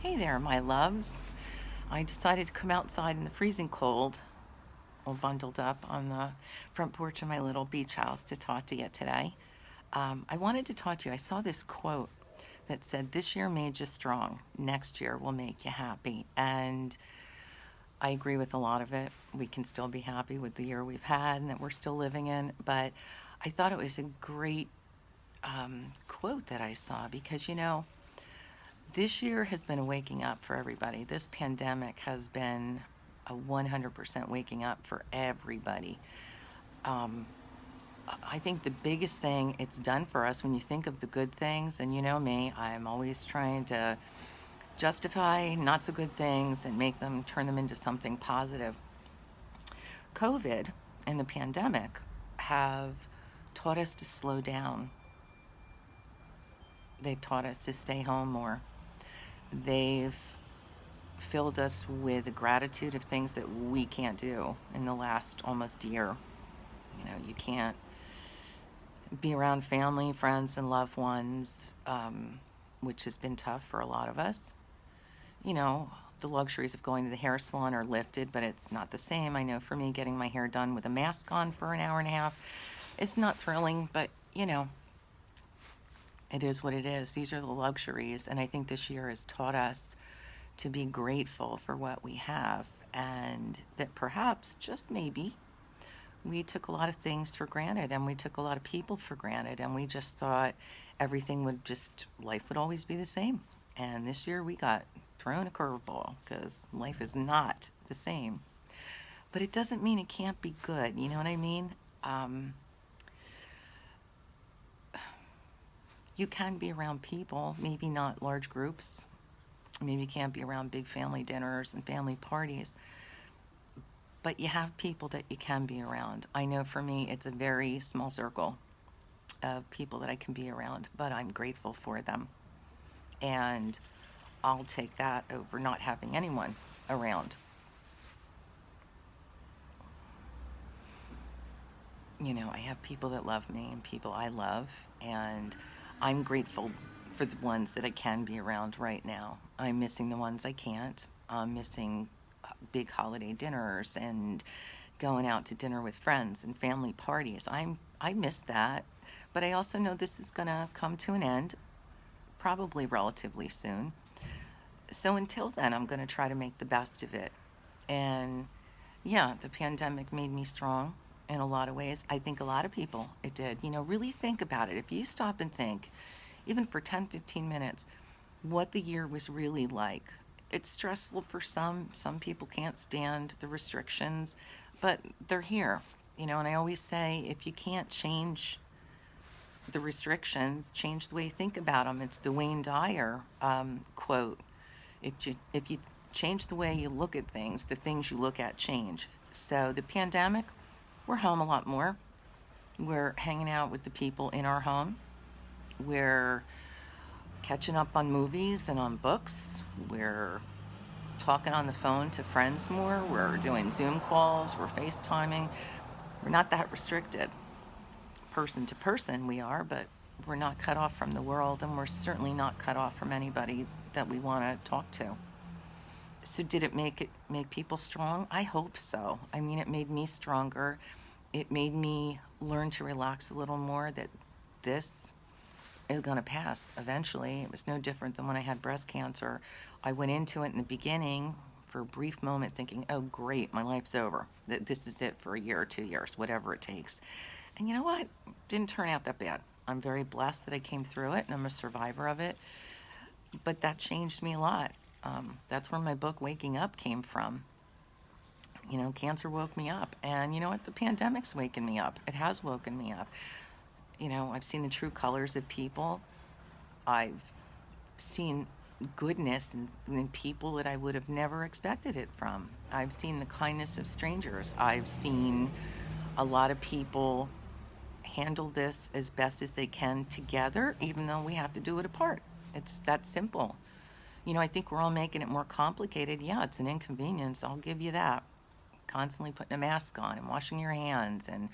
Hey there, my loves. I decided to come outside in the freezing cold, all bundled up on the front porch of my little beach house to talk to you today. I wanted to talk to you. I saw this quote that said, "This year made you strong. Next year will make you happy." And I agree with a lot of it. We can still be happy with the year we've had and that we're still living in. But I thought it was a great quote that I saw because, this year has been a waking up for everybody. This pandemic has been a 100% waking up for everybody. Um, I think the biggest thing it's done for us when you think of the good things, and you know me, I'm always trying to justify not so good things and turn them into something positive. COVID and the pandemic have taught us to slow down. They've taught us to stay home more. They've filled us with a gratitude of things that we can't do in the last almost year. You can't be around family, friends, and loved ones, which has been tough for a lot of us. The luxuries of going to the hair salon are lifted, but it's not the same. I know for me, getting my hair done with a mask on for an hour and a half is not thrilling, but it is what it is. These are the luxuries, and I think this year has taught us to be grateful for what we have, and that perhaps, just maybe, we took a lot of things for granted and we took a lot of people for granted, and we just thought life would always be the same. And this year we got thrown a curveball because life is not the same. But it doesn't mean it can't be good, you know what I mean? You can be around people, maybe not large groups. Maybe you can't be around big family dinners and family parties, but you have people that you can be around. I know for me, it's a very small circle of people that I can be around, but I'm grateful for them. And I'll take that over not having anyone around. I have people that love me and people I love, and I'm grateful for the ones that I can be around right now. I'm missing the ones I can't. I'm missing big holiday dinners and going out to dinner with friends and family parties. I miss that, but I also know this is going to come to an end probably relatively soon. So until then, I'm going to try to make the best of it. And yeah, the pandemic made me strong in a lot of ways. I think a lot of people it did. Really think about it. If you stop and think, even for 10, 15 minutes, what the year was really like. It's stressful for some. Some people can't stand the restrictions, but they're here. And I always say, if you can't change the restrictions, change the way you think about them. It's the Wayne Dyer quote. If you change the way you look at things, the things you look at change. So the pandemic, we're home a lot more. We're hanging out with the people in our home. We're catching up on movies and on books. We're talking on the phone to friends more. We're doing Zoom calls. We're FaceTiming. We're not that restricted. Person to person we are, but we're not cut off from the world, and we're certainly not cut off from anybody that we want to talk to. So did it make people strong? I hope so. I mean, it made me stronger. It made me learn to relax a little more, that this is going to pass eventually. It was no different than when I had breast cancer. I went into it in the beginning for a brief moment thinking, oh great, my life's over. This is it for a year or 2 years, whatever it takes. And you know what? Didn't turn out that bad. I'm very blessed that I came through it and I'm a survivor of it. But that changed me a lot. That's where my book Waking Up came from. Cancer woke me up. And you know what? The pandemic's waken me up. It has woken me up. I've seen the true colors of people. I've seen goodness in people that I would have never expected it from. I've seen the kindness of strangers. I've seen a lot of people handle this as best as they can together, even though we have to do it apart. It's that simple. I think we're all making it more complicated. Yeah, it's an inconvenience. I'll give you that. Constantly putting a mask on and washing your hands. And,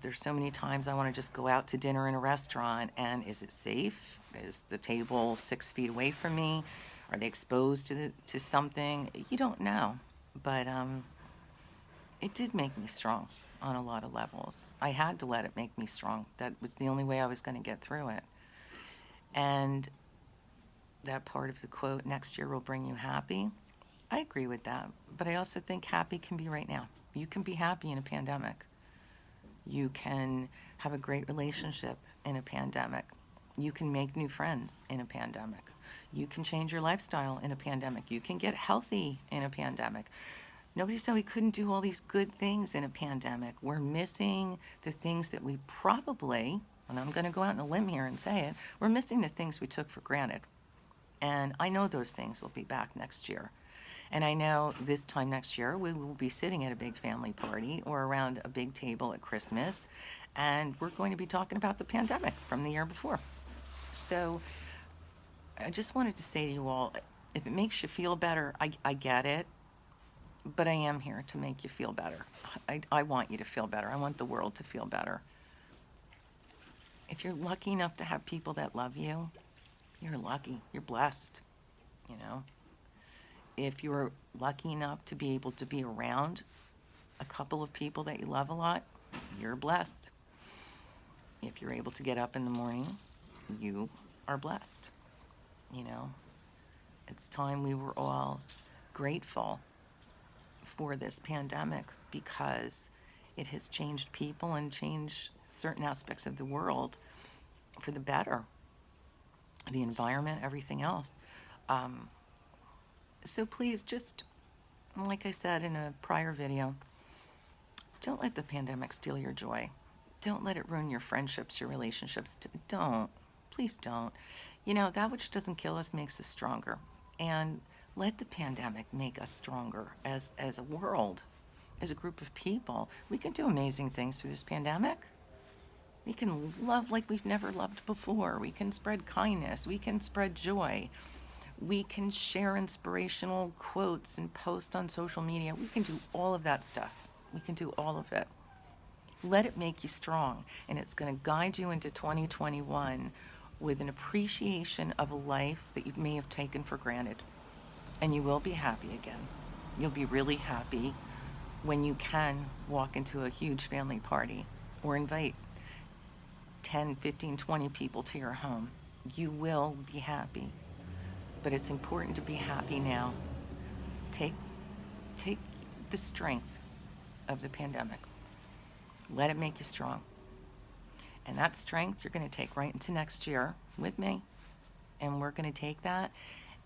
there's so many times I want to just go out to dinner in a restaurant, and is it safe? Is the table 6 feet away from me? Are they exposed to something? You don't know. But it did make me strong on a lot of levels. I had to let it make me strong. That was the only way I was going to get through it. And that part of the quote, next year will bring you happy, I agree with that. But I also think happy can be right now. You can be happy in a pandemic. You can have a great relationship in a pandemic. You can make new friends in a pandemic. You can change your lifestyle in a pandemic. You can get healthy in a pandemic. Nobody said we couldn't do all these good things in a pandemic. We're missing the things that we probably, and I'm going to go out on a limb here and say it, we're missing the things we took for granted. And I know those things will be back next year. And I know this time next year we will be sitting at a big family party or around a big table at Christmas, and we're going to be talking about the pandemic from the year before. So I just wanted to say to you all, if it makes you feel better, I get it, but I am here to make you feel better. I want you to feel better. I want the world to feel better. If you're lucky enough to have people that love you, you're lucky. You're blessed, you know. If you're lucky enough to be able to be around a couple of people that you love a lot, you're blessed. If you're able to get up in the morning, you are blessed. You know, it's time we were all grateful for this pandemic because it has changed people and changed certain aspects of the world for the better. The environment, everything else. So please, just like I said in a prior video, don't let the pandemic steal your joy. Don't let it ruin your friendships, your relationships. Don't. Please don't. You know, that which doesn't kill us makes us stronger. And let the pandemic make us stronger as a world, as a group of people. We can do amazing things through this pandemic. We can love like we've never loved before. We can spread kindness. We can spread joy. We can share inspirational quotes and post on social media. We can do all of that stuff. We can do all of it. Let it make you strong, and it's going to guide you into 2021 with an appreciation of a life that you may have taken for granted. And you will be happy again. You'll be really happy when you can walk into a huge family party or invite 10, 15, 20 people to your home. You will be happy. But it's important to be happy now. Take the strength of the pandemic. Let it make you strong. And that strength you're going to take right into next year with me. And we're going to take that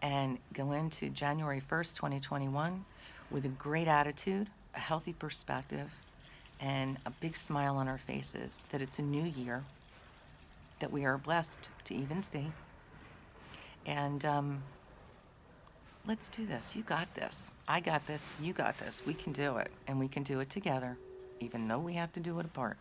and go into January 1st, 2021 with a great attitude, a healthy perspective, and a big smile on our faces that it's a new year that we are blessed to even see. And let's do this. You got this. I got this. You got this. We can do it. And we can do it together, even though we have to do it apart.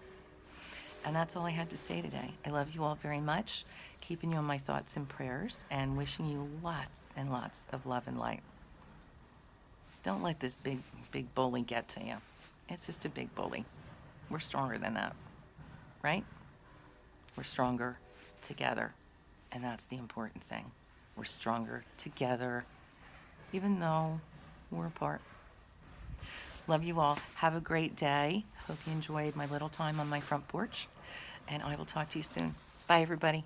And that's all I had to say today. I love you all very much, keeping you in my thoughts and prayers, and wishing you lots and lots of love and light. Don't let this big bully get to you. It's just a big bully. We're stronger than that, right? We're stronger together, and that's the important thing. We're stronger together, even though we're apart. Love you all. Have a great day. Hope you enjoyed my little time on my front porch, and I will talk to you soon. Bye, everybody.